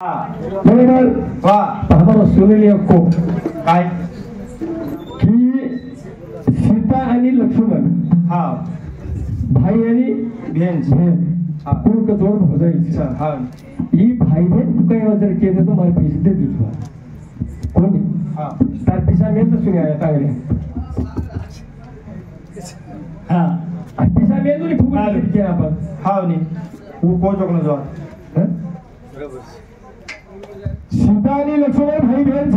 बरोबर वा आम्हाला सोनेली अक्को काय की सीता आणि लक्ष्मण हा भाई आणि बहन पूर्ण जोड भोजायचं हा ही भाई बहन तू काही जर केलं तर मला पैसे दे तुझा कोणी हा तार पिसा मेल सुने आया तागडे हा पिसा मेल तुली फुगून के आपण हा नी वो को जोकन जो बरोबर सीता आणि लक्ष्मण भाई बहन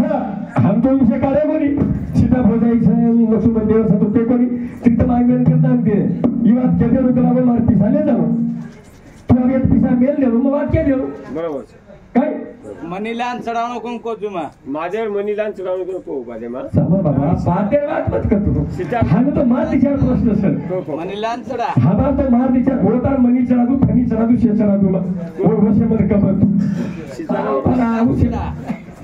हम तो विषय काढे कोणी सीता भोजायचं लक्ष्मण देवाचा तो कोणी तिथं मागणी करतात ते ही बात केले लोक लागून मार पिसाले जाऊ तू आगे पिसा मेल देऊ मग वाक्य देऊ बरोबर काय मनीलान चढावणं कोण कोजुमा माझ्यावर मनीलान चढावणं कोण बाजेमा समज बाबा बातेर बात मत करतो सीता हा तो मार विचार प्रश्न सर मनीलान चढा हा बात तो मार विचार होता मनी चढा दू फनी चढा दू शे चढा दू वो वर्ष मध्ये कपत सीता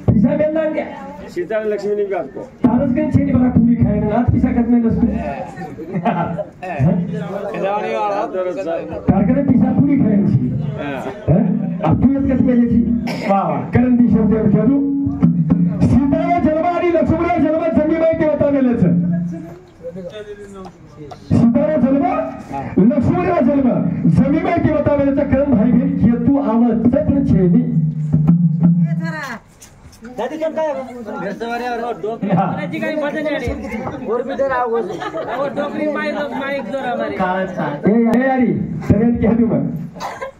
पिसा मेल ना द्या सीता लक्ष्मी ने बात को तारस गन छेनी बघा पूरी खायला नात पिसा करत नाही नसतो खजावणी वाला कारकडे पिसा पूरी खायची तू येत कसं पाहिजे वा कारण ती शब्द खेळू सीताला जन्म आणि लक्ष्मणला जन्म जमी माहिती होता गेल्याच सीताला जन्म लक्ष्मणला जन्म जमी माहिती होता गेल्याचा कारण भाई बहीण केतू आवत पण छेनी दादी कम काय घरसवारी और डोकरी काही मजा नाही और भी जरा आवाज और डोकरी माइक जोर हमारे ए यारी सगळ्यांनी कह दूं मैं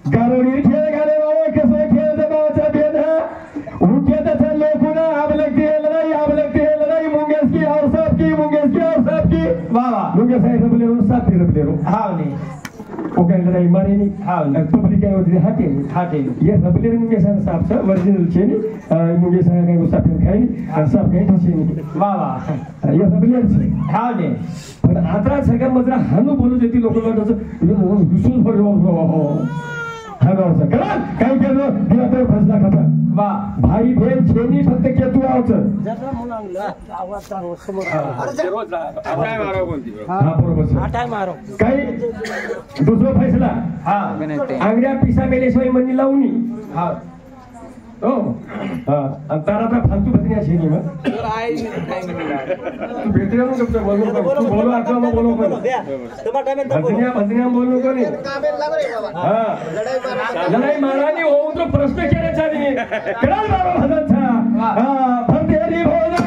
गारोड़ी खेल गाने वाले कैसे खेल दे बाचा भेद है वो कहते थे लोगों ने आप लगती है लड़ाई मुंगेश की और सब की वाह वाह मुंगेश है सब प्लेयर हाँ नहीं वो कह लड़ाई मारे नहीं हाँ पब्लिक है वो हाटे ये सब प्लेयर मुंगेश है साहब से ओरिजिनल चेनी मुंगेश है कहीं गुस्सा फिर खाई नहीं सब कहीं तो चेनी वाह वाह ये सब प्लेयर से हाँ नहीं पर आता सगळं मजरा हानू बोलू देती लोकांना तसं घुसून पडलो हागावचं करा काय केलं दिला तर फसला खाता वा भाई बहीण छेनी फक्त केतू आवचं जरा मुलांना आवाज चालू समोर काय मारो कोणती हा बरोबर आटाय मारो काही दुसरा फैसला हा आंगड्या पिसा मेलेशिवाय मनी लावणी हा हो हा आणि तारा फालतू बसण्या छेनी मग तर आई काय म्हणणार तू भेटले ना कब बोलो बोलो आता मग बोलो पण तुम्हा टाइम बदनिया बोलू कोणी हा लढाई मारानी हो तो प्रश्न केल्याचा नाही कराल बाबा भजनचा हा फतेरी भोजाई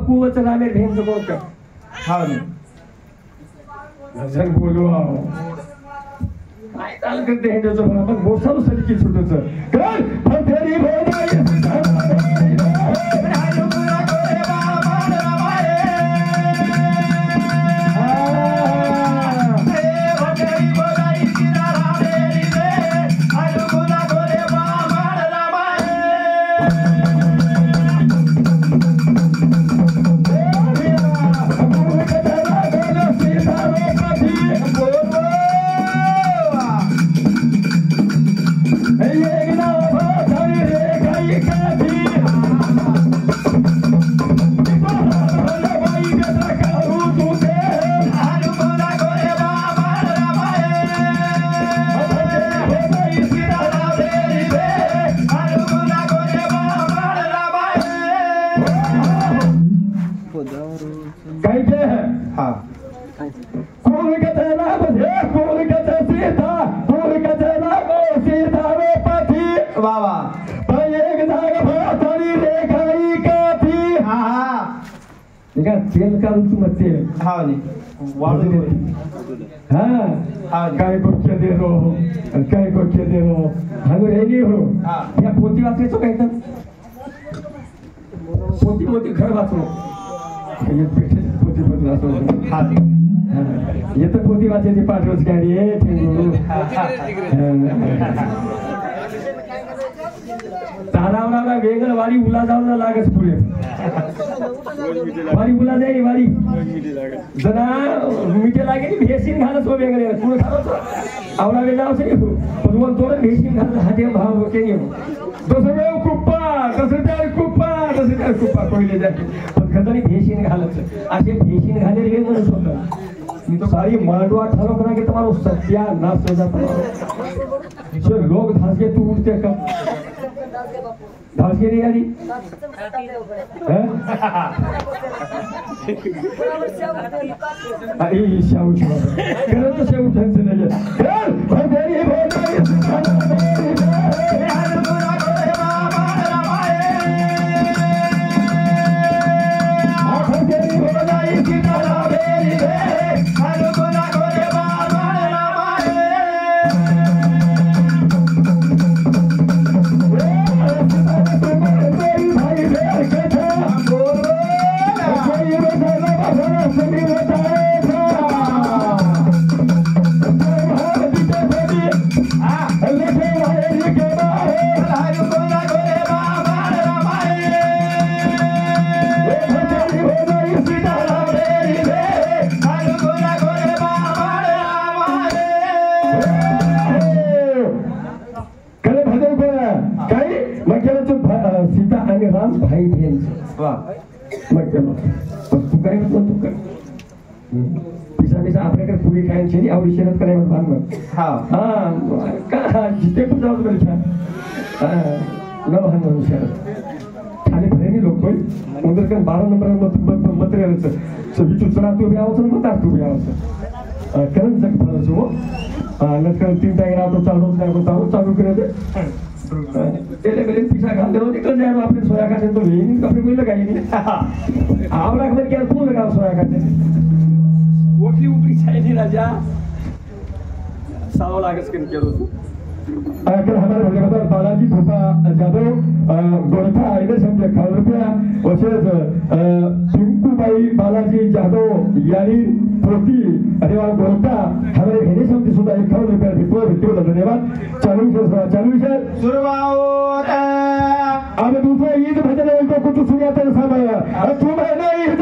कुवच रामेर भेन बोल कर हाँ भजन बोलो काय चाल करते हैं जो आपण बोसालो सलकी सुटच कर फतेरी भोजाई तेल काढून मग तेल हा वाढू दे हाँ काय कोच्चे दे रो हंगू रेडी हो या पोती वाचायचो काय तर पोती मोती घर वाचलो पोती वाचलो हा येतं पोती वाचायची पाठ रोजगारी तारावराला वेगळ वाली उला जाऊन लागच पुढे वारी बोला जाई वारी मिठी लागे जना मिठे लागे नि भेसिन खान सो बेगरे कुन खान आवडा वेला आउँछ नि पदवन तोड भेसिन खान हाते भाव के नि हो 10 रुपैयाँ कुप्पा 10 रुपैयाँ कुप्पा कोइले जाय पण खतनी भेसिन घालत असे भेसिन घालेले हे म्हणून सोडलं मी तो सारी मांडवा ठालो करा के तुम्हारो सत्यानाश हो जाता जो लोग धास के तू उठते का धास के नहीं आली अरे शाऊ शाऊ करो तो शाऊ टेंशन नहीं है चल भगवान ये बोल सीता आणि राम भाई बहीण मग तू काय म्हणतो तू काय पिसा आपल्याकडे पुरी खायची नाही आवडी शेरत करायला बांधलं हा का जिथे पण जाऊ बरं छान म्हणून शेरत खाली भरेनी लोक पण उधर का 12 नंबर मत यायचं सभी चुचरा तू भी आवचं मत तू भी आवचं करत जग फरच हो नंतर 3 टाइम राहतो चालू करत तेरे मेरे पीछा खाते हो निकल जाए आपने सोया खाते तो यही नहीं कभी कोई लगाई नहीं आप रख क्या तू लगा सोया खाते वो की ऊपरी चाहिए राजा साव लागस के निकलो तू अगर हमारे भगवान बालाजी भूपा जादव गोरखा इधर समझे खाल रुपया वैसे पिंकूबाई बालाजी जादव यानी पोती अरेवा गोरखा हमारे घेने समझे सुधा 51 रुपया भित्तो धन्यवाद चालू से शुरुआत अब दूसरा ईद भजन को कुछ सुनाते समय तुम है नहीं एक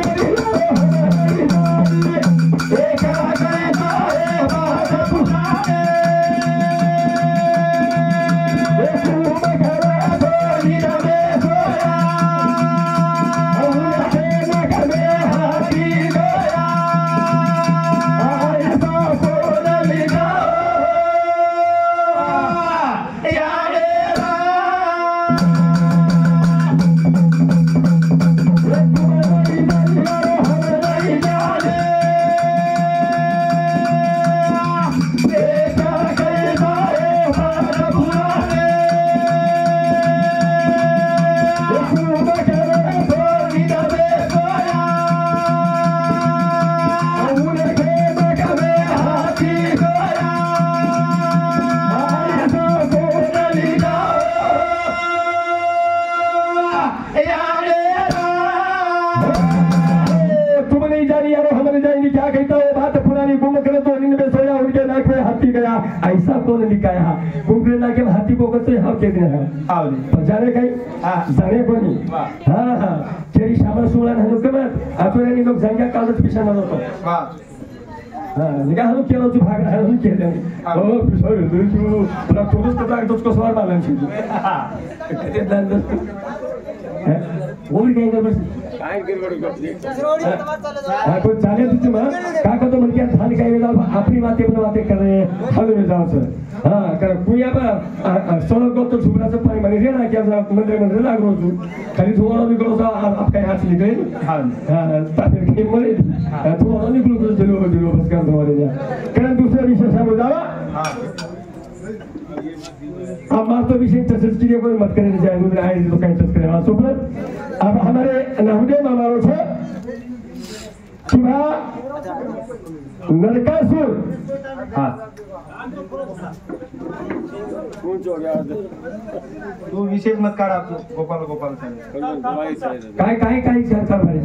ऐसा कौन लिखाया कुंकरे ना के हाथी को करते हम के दिन है जाने कहीं जाने को नहीं हाँ तेरी शाबाश सोला नहीं तो मैं आतुरे नहीं लोग जाएंगे कागज पीछे ना तो निकाह हम क्या लोग भाग रहे हैं हम क्या देंगे ओ पिछले दिन तू पूरा टूरिस्ट का तो उसको सवाल मालूम थी वो भी कहेंगे बस काय गडबड करते हाँ कोई जाने तुझे माँ काका तो मन क्या धान का ये लाभ अपनी बातें कर रहे हैं हम भी जाओ सर हाँ कर कोई अब सोलह को तो सुबह से पानी मनी रहना क्या मंदिर लाग रोज खाली थोड़ा निकलो सा आपका हाथ निकले हाँ ताकि खेल मरे थोड़ा निकलो तो दिलो बस कर दो वाले जा कारण दूसरा विषय सब जावा अब मार तो विषय चर्चा की कोई मत करने जाए दूसरे आए तो कहीं चर्चा करें वासु पर अब हमारे नाहुदे मामारो छे कि भा नरकासुर हाँ कौन जो गया तू विशेष मत काढ आप गोपाल काय चर्चा भाई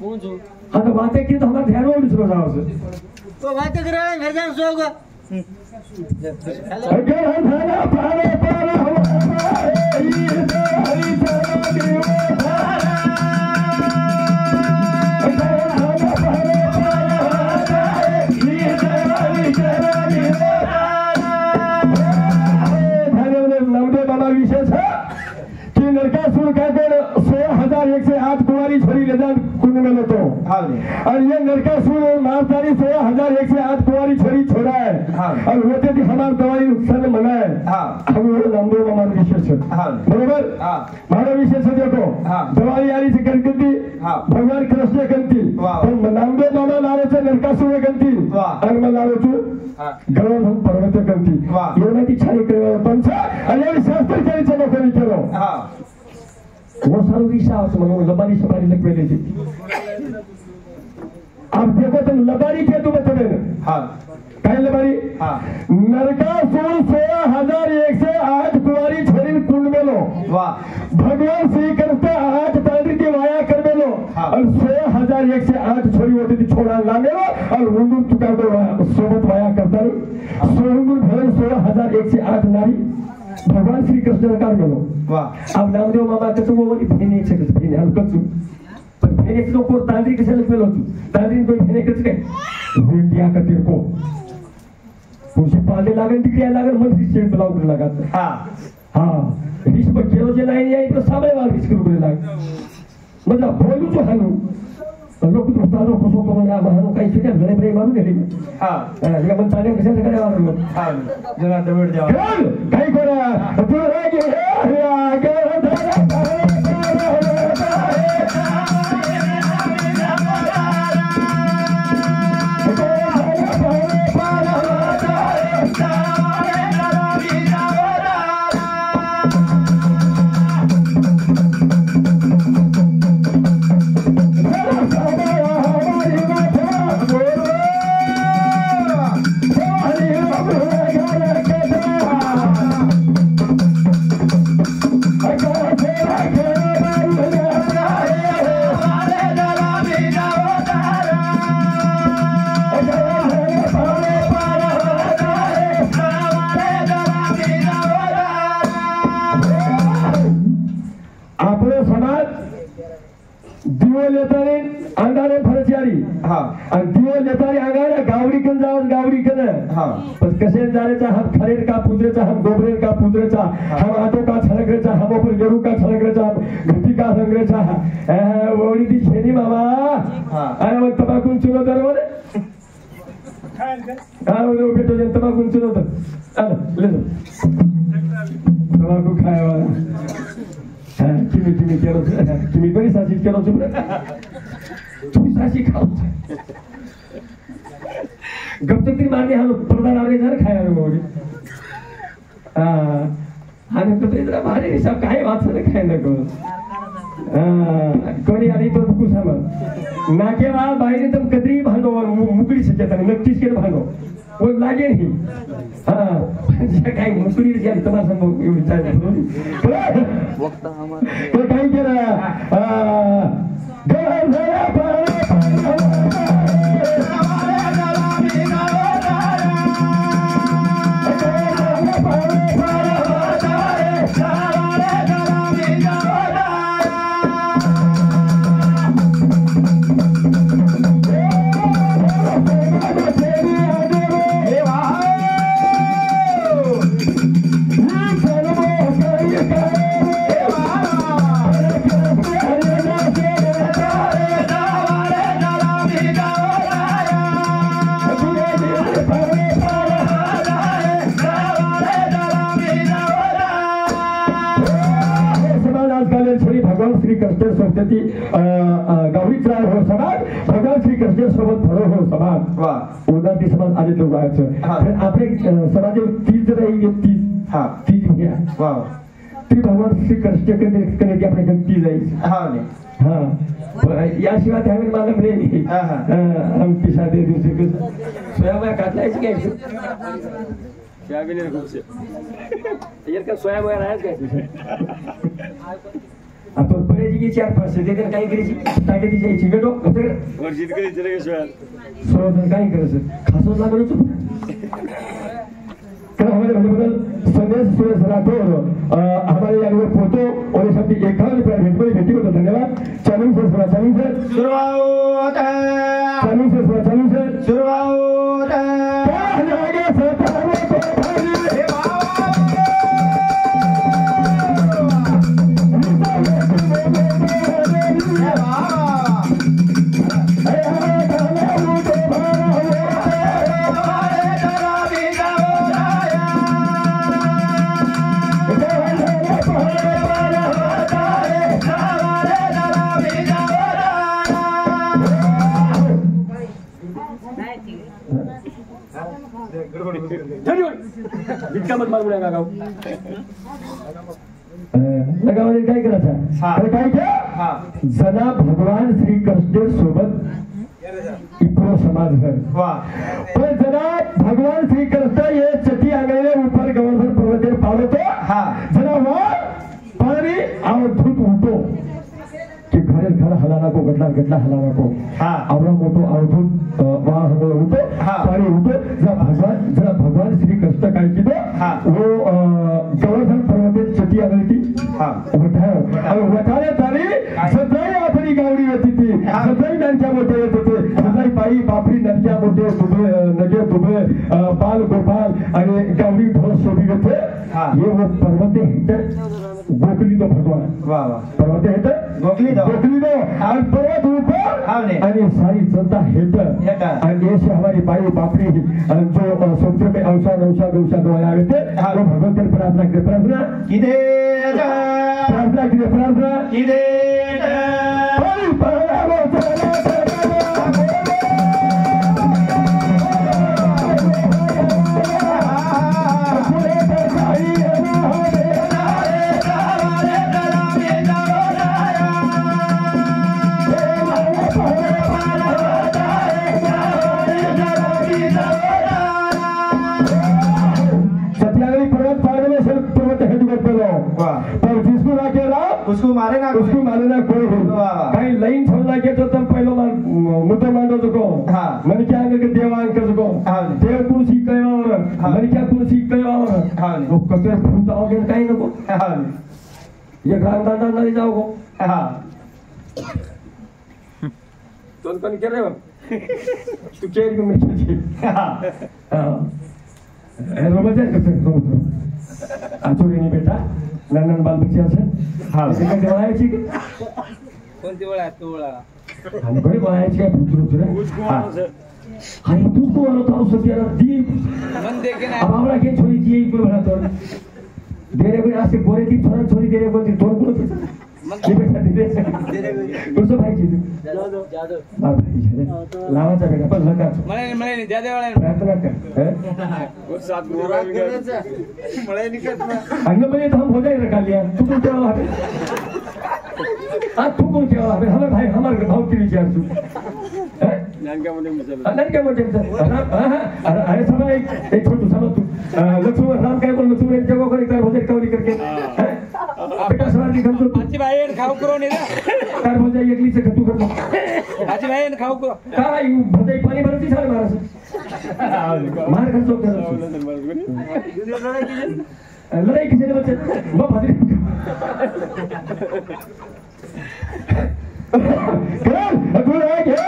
कौन जो हाँ तो बातें की तो हमारे ध्यान में दूसरों जाओ से तो बातें कर रहे हैं घर जान सो होगा अगर हम धाना पारे पारा हमारे और ये नरकासुर मारतारी 16,108 कुंवारी छोरी छोड़ा है और होते थी हमारे दवाई सन मना है हम वो नामदेव हमारा विशेष है बरोबर हमारा विशेष है देखो दवाई यारी से गणपति भगवान कृष्ण गणती पण नामदेव मामा नावाचे नरकासुर गणती आणि मला नावाचं गणोधन पर्वत गणती एवढी छान पंच आणि शास्त्र चरित्र लोकांनी केलं वो सारू दिशा म्हणून लबारी सफारी लग पहले थी आप देखो तुम लबारी के तुम बता हाँ काय लबारी नरकासुर 16,108 कुंवारी छोरी कुंड में लो भगवान श्री कृष्ण 8 तांड्री की वाया कर में लो और 16,108 छोरी होती थी छोड़ा ना में लो और हुंदूर तुका को सोबत वाया करता सोहुंदूर भर 16,108 नारी भगवान श्री कृष्ण कार में लो अब नामदेव मामा कसं वो बहिणी शकत बहिणी हम कचू पण बहिणी लोक तांद्री कशाला पेलो तू तांद्री कोई बहिणी कच काय बेटिया का तेरे को तुझे पाले लागन टिकरिया लागन मन की शेप लावून लागत हां रिश बकेलो जे नाही आहे तो सामे वाल रिस्क करू लाग मतलब बोलू तो हानु लोक तो तारो कसो करून या महानो काही शिकाय घरे प्रेम मारून गेली या मन ताने कशाला करे वाला जरा दवड द्या काय करा तू रे या गे कसे जानेचा हम खरेर का पुत्रेचा हम गोबरेर का पुत्रेचा हम आटो का छलकरेचा हम ऊपर गेरू का छलकरेचा घटी का संग्रेचा वोडी ती छेनी मामा अरे मग तबाकून चुनो दरवले वो बेटो जन तबाकून चुनो दर ले लो तबाकू खाए वाला किमी केरो किमी बरी साची केरो तू साची खाओ गपचपी मारने हम प्रधान आगे जरा खाया होगी हम तो इतना मारे सब काहे बात से खाए ना को कोणी आली तो कुछ हम नाके वाल बाहेर तुम कतरी भांडो मुकड़ी से जाता नक्कीच के भांडो वो लागे नहीं जे काही मुकड़ी रे तुम्हाला संभव एवढी चालते वक्त हमारा तो काय केला गौरी त्राय हो समाज भगवान श्री कृष्ण सोबत भरो हो समाज उदा ती समाज आले लोक आहेत फिर आपले समाज 30 रही 30 घ्या ती भगवान श्री कृष्ण के की आपले 30 जाईल हां याशिवाय त्यावेळी मला ब्रेन हम पिसा दे दूसरे को स्वयं काटलायची काय त्यावेळी खूप से यार का स्वयं आहे काय आपण पडेजी की 4-5 देते काही करायची टाके ती जायची बेटो वर्षित कधी चले गेलो सोडून काही करायचं खासो लागलो तू तो हमारे बदल संदेश सुरेश राठौर हमारे यहाँ फोटो और ये सब 51 रुपया भेटी को धन्यवाद। चालू से शुरुआत चालू से शुरुआत इतका मत मारू नका गाव लगावाने काय करायचं काय क्या जना भगवान श्री कृष्ण सोबत इप्रो समाज है पण जना भगवान श्री कृष्ण ये चटी आंगणे ऊपर गवर्नर पर्वत पावतो जना वो पाणी अवधूत उठो कि घर हलाना को गटला हलाना को आवडा मोठो अवधूत वाह उठो पाणी उठो जरा भगवान श्री कृष्ण काय किदो वो गवर्नर पर्वत चटी आंगणी उठायो वटाले तारी सदाई आपली गावडी होती ती सदाई नंच्या मोठे येत होते सदाई पायी बापरी नंच्या मोठे नगे दुबे बाल गोपाल आणि गावडी ढोल सोबी होते ये वो पर्वत हिट गोकली दो भगवान पर्वत हिट गोकली दो आणि पर्वत ऊपर आणि सारी जनता हिट आणि ये से हमारी बाई बापरी जो समुद्र में औसा गौसा आए थे वो भगवान की प्रार्थना की उसको मारे ना कोई काही लाईन छोडला की तो तम पहिलो मुद्दा मांडो को मन क्या अंग के देवांग कर को देव कुर्सी कयवावर मन क्या कुर्सी कयवावर वो कते फूटाओ के काही नको ये ग्राम दादा नहीं जाओ को तो कौन कर रहे हो तू केर को मिठी रोबोट करते आचोरी नहीं बेटा नंदन बाल बच्चे আছে এখানে বলাইছি कोणती वळा तोळा हम कोणी बघायची काय पुत्र हाय तू को आलो तो सत्याला दी मन देखे ना अब हमरा के छोरी दी कोई बना तो देरे कोई आसे बोरे की थोड़ा छोरी देरे को दोन को ये बेटा दे तुझं भाई जी जादू भाई लावाचा बेटा पण लका मला जादू वाला प्रार्थना कर वो सात गुरु मला निकट ना अंग में तो हम हो जाए रखा लिया तू को क्या है तू को क्या है हमारे भाई हमारे भाव के विचार तू ननका मोठे अरे सब एक छोटू समझ तू लक्ष्मण राम काय बोल लक्ष्मण जगह को एक भोजन कवरी करके बेटा सवार की खम तो आजी भाई खाऊ करो ने कार भोजन एकली से खतू करतो आजी भाई खाऊ करो काय भोजन पाणी भरती सारे महाराज मार खर्चो कर लड़ाई किसी ने बच्चे वो भद्री कर तू है क्या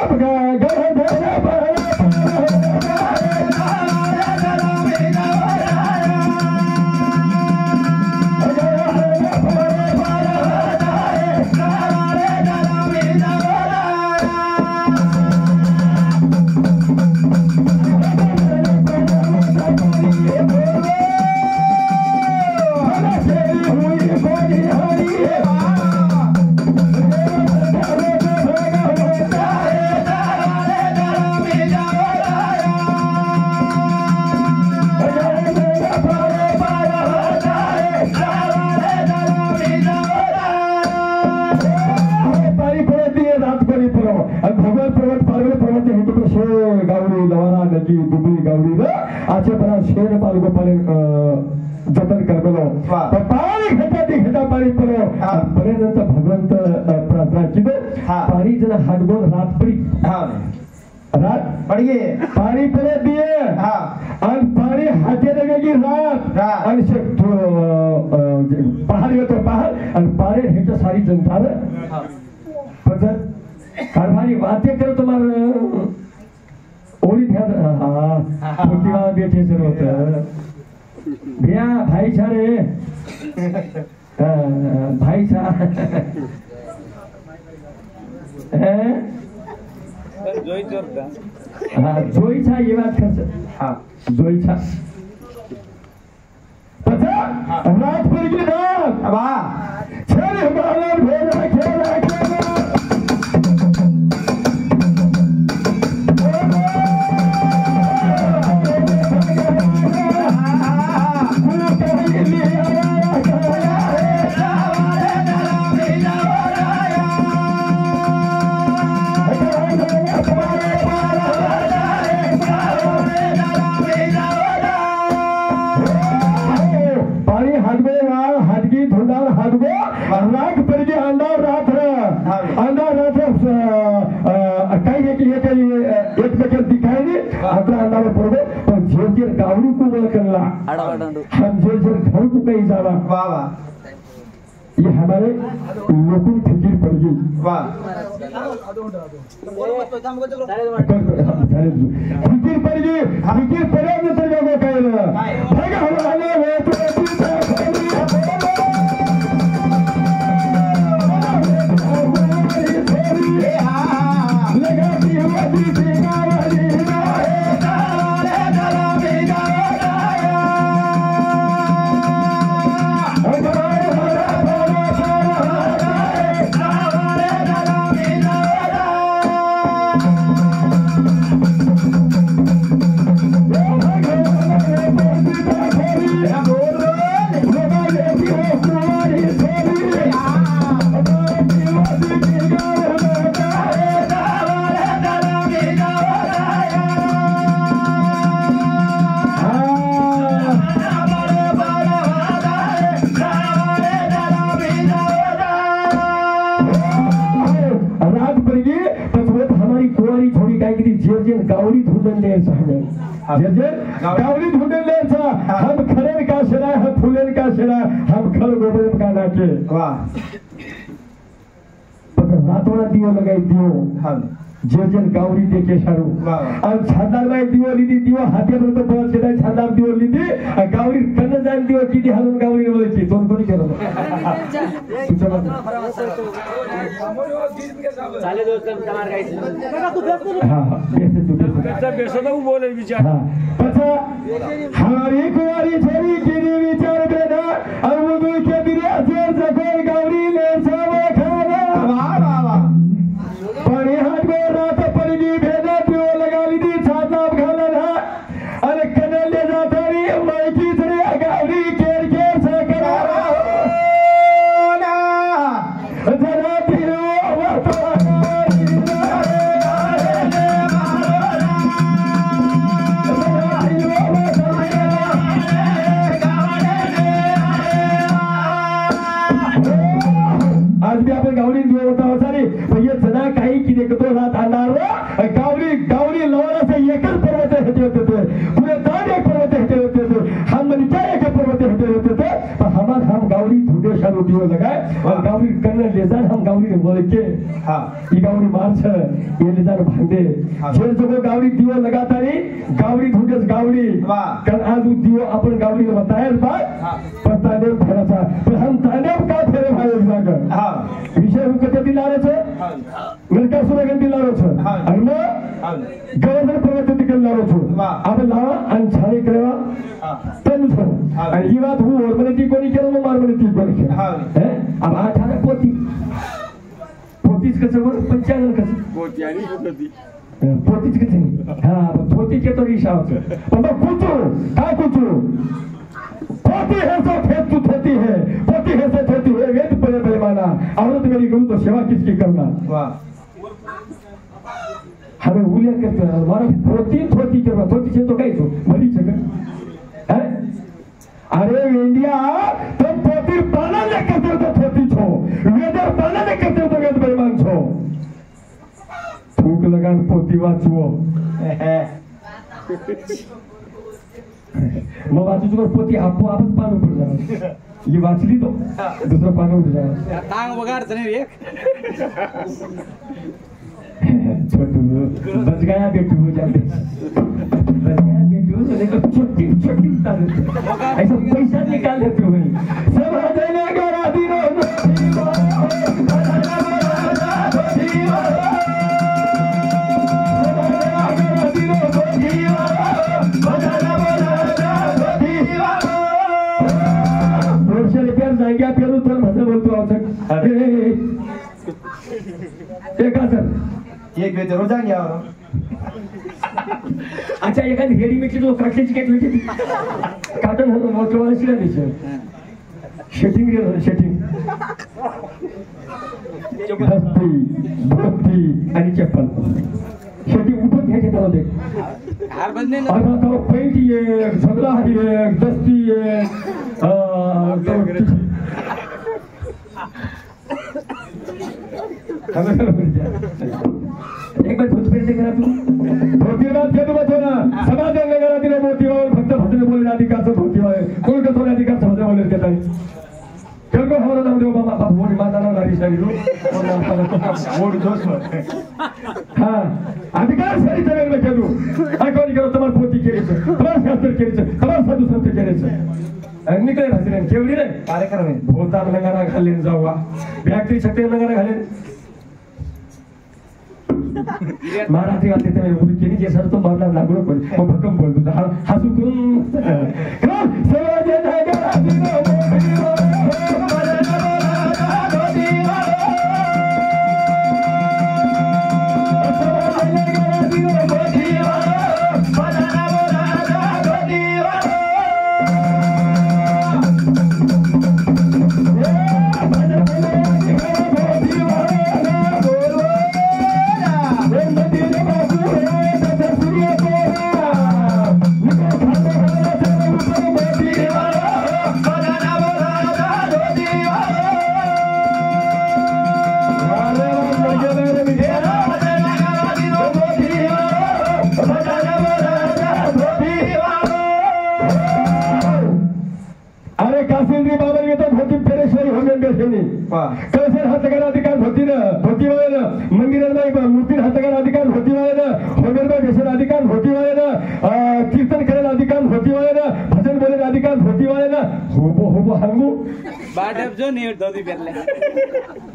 घर शेर पालको पाणी जतन करलो पाणी घेता पाणी पडो पर्यंत भगवंत प्रार्थना किदो पाणी जण हाडगोल रात पडी रात पड़िए पानी पड़े दिए हाँ और पानी हाथे लगेगी रात रात। और से पहाड़ में तो पहाड़ और पारे है तो सारी जनता है पता हर भाई बातें करो तुम्हारे ओली ध्यान हाँ प्रतिभा बेटे से होता है भैया भाईचारे भाईचारा हाँ जोई था ये बात कर हाँ जोई था पता रात पड़ गई रात अब आ चल हमारा भेजा खेला खेला रात पर के अंदर रात कहीं एक बजे दिखाई नहीं अपना अंदर पड़ो पर झेर गावड़ी को बोल करला हम झेर घर को कहीं जाना वाह वाह ये हमारे लोगों की फिक्र पड़ गई वाह फिक्र पड़ गई फिक्र पड़े न तो लोगों कहना भगवान है तो गावड़ी धुंडन ले गावड़ी धुंडन ले हम खरेर का शिरा हम फूलेर का शिरा हम खल गोबर का नाचे वाह रातों दियो लगाई दियो हाँ जन गावड़ी देखे सारू और छादार भाई दियो लीदी दियो हाथे में तो बहुत सीधा छादार दियो लीदी गावड़ी करने जान दियो की हालून गावड़ी बोले की तो नहीं करो चाले दोस्त तमार गाइस हां ऐसे बेसो तो बोले विचार हां पता हमारी कुंवारी छोरी की विचार बेटा और वो दूर के दिया शेर जगोर गावड़ी ले सब खाना वाह वाह वाह पानी हाथ में रात पड़गी भेजा दियो लगा ली थी छाता खाना था अरे कने ले जाता रही माइकी से गावड़ी केर केर से करा ना जरा दियो आज भी आपण गावडी दियो होता सारी भैया जना काही की देखतो रात आणणार गावडी गावडी लवरा से एकच पर्वत हेते होते पूरे दान एक पर्वत हेते होते हम मन क्या एक पर्वत हेते होते तो हम गावडी धुडे शारू दियो लगाए और गावडी करने ले जान हम गावडी ने बोले के हां ई गावडी मार छ ये ले जान भांगे जे जगह गावडी दियो लगाता रे गावडी धुडे गावडी वाह कल आज दियो अपन गावडी ने बताया बात पता नहीं भरोसा तो हम ताने का फेरे भाई जाकर हाँ विषय कते दिलारे छे मिलका सुरगन दिलारो छे आणि मग गवर्नर प्रवृत्ती दिलारो छे अब लावा आणि छाने करेवा तेनु छे आणि ही बात हूँ और मने ती कोनी केलो म मार मने ती कोनी के हैं अब 18 पोती 35 कसे वर 55 कसे पोती आणि पोती पोतीच कसे नाही हां पोती के तो हिसाब होते पण कुचू काय कुचू पोती है तो खेत तू थोती है पोती है तो थोती है वेद परे परे माना औरत मेरी गऊ तो सेवा किसकी करना वाह हमें उलिया करते हैं हमारा पोती थोती करना थोती से तो कहीं तो भली जगह है अरे इंडिया तुम पोती पालन नहीं करते तो थोती छो वेदर पालन नहीं करते तो वेद परे मान छो भूक लगान पोती वाचवो मग वाचू पोती आपोआपच पाणी उडून जाणार ही वाचली तो दुसरं पाणी उडून जाणार टांग वगाडतं नाही एक छोटू बच गया बेटू जाते बच गया बेटू तो छोटी छोटी ऐसा पैसा निकाल देते हो समाज ने करा दिनो जाएगा फिर उतर मजा बोलतो अरे का सर एक वेळ रोज घ्या अच्छा एखादी रेडीमेडची जो काटल्याची घेतली काटन मोठं शिरा द्यायचं शेटिंग शेटिंग दस्ती धोती आणि चप्पल शेटिंग उठून घ्यायचे त्यामध्ये पैंट एक झगडा एक दस्ती एक बार धोती करा तू धोती बात घेतो बघतो ना समाज घरातील मोठी फक्त भजन बोलले अधिकारचं धोती कोण कसं अधिकार समजा बोलले घेताय केवढं हवं जाऊ देऊ बाबा मोठी माता नारी शरीर मोठ जोश हा अधिकार शरीर वेगळं केलो कोणी केलं तुम्हाला पोती केलीचं तुम्हाला शास्त्र केलीचं तुम्हाला साधू संत केलीचं निकळे भाषणे केवढी रे कार्यक्रम आहे भोवता नगारा घालेन जाऊ व्यक्ती शक्ती नगारा घालेन मराठी वाचते ते उलकेनी जे सर तो मारला लागलो पण भक्कम बोलतो हसू करून कळसेर हातगार अधिकार धोतीवाळे मंदिरात मूर्ती हातगार अधिकार धोतीवाळे होमेरबाई बेसर अधिकार धोतीवाळे कीर्तन करायला अधिकार धोतीवाळे भजन बोलायला अधिकार धोतीवाळे होबो होबो हांगू बाडब जो नाही धोती पेरले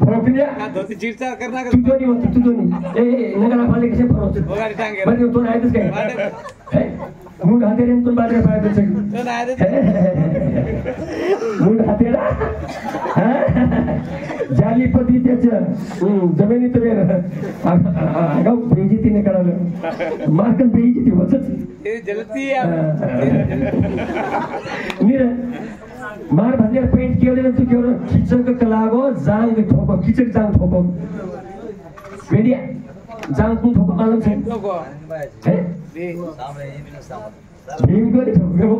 भोकन्या का धोती चिरचार करना का तुझोनी होती तुझोनी ए नगरा पाले कसे फरवतो वगाडी टांगे बरं तो आहेच काय मूड हातेरे तुम बाजरे पाय सगळी तो नाही रे मूड हातेरा जालीपती त्याच्या जमिनीत वेळ अगाऊ बेइज्जतीने करावं मार्कन बेइज्जती होतच ते जलती नीर मार भाजल्यावर पेंट केवढे तू केवढं खिचक कलागो जांग ठोको खिचक जांग ठोको वेडिया जांग तू ठोको मालूम से लोगो भीम को ठोको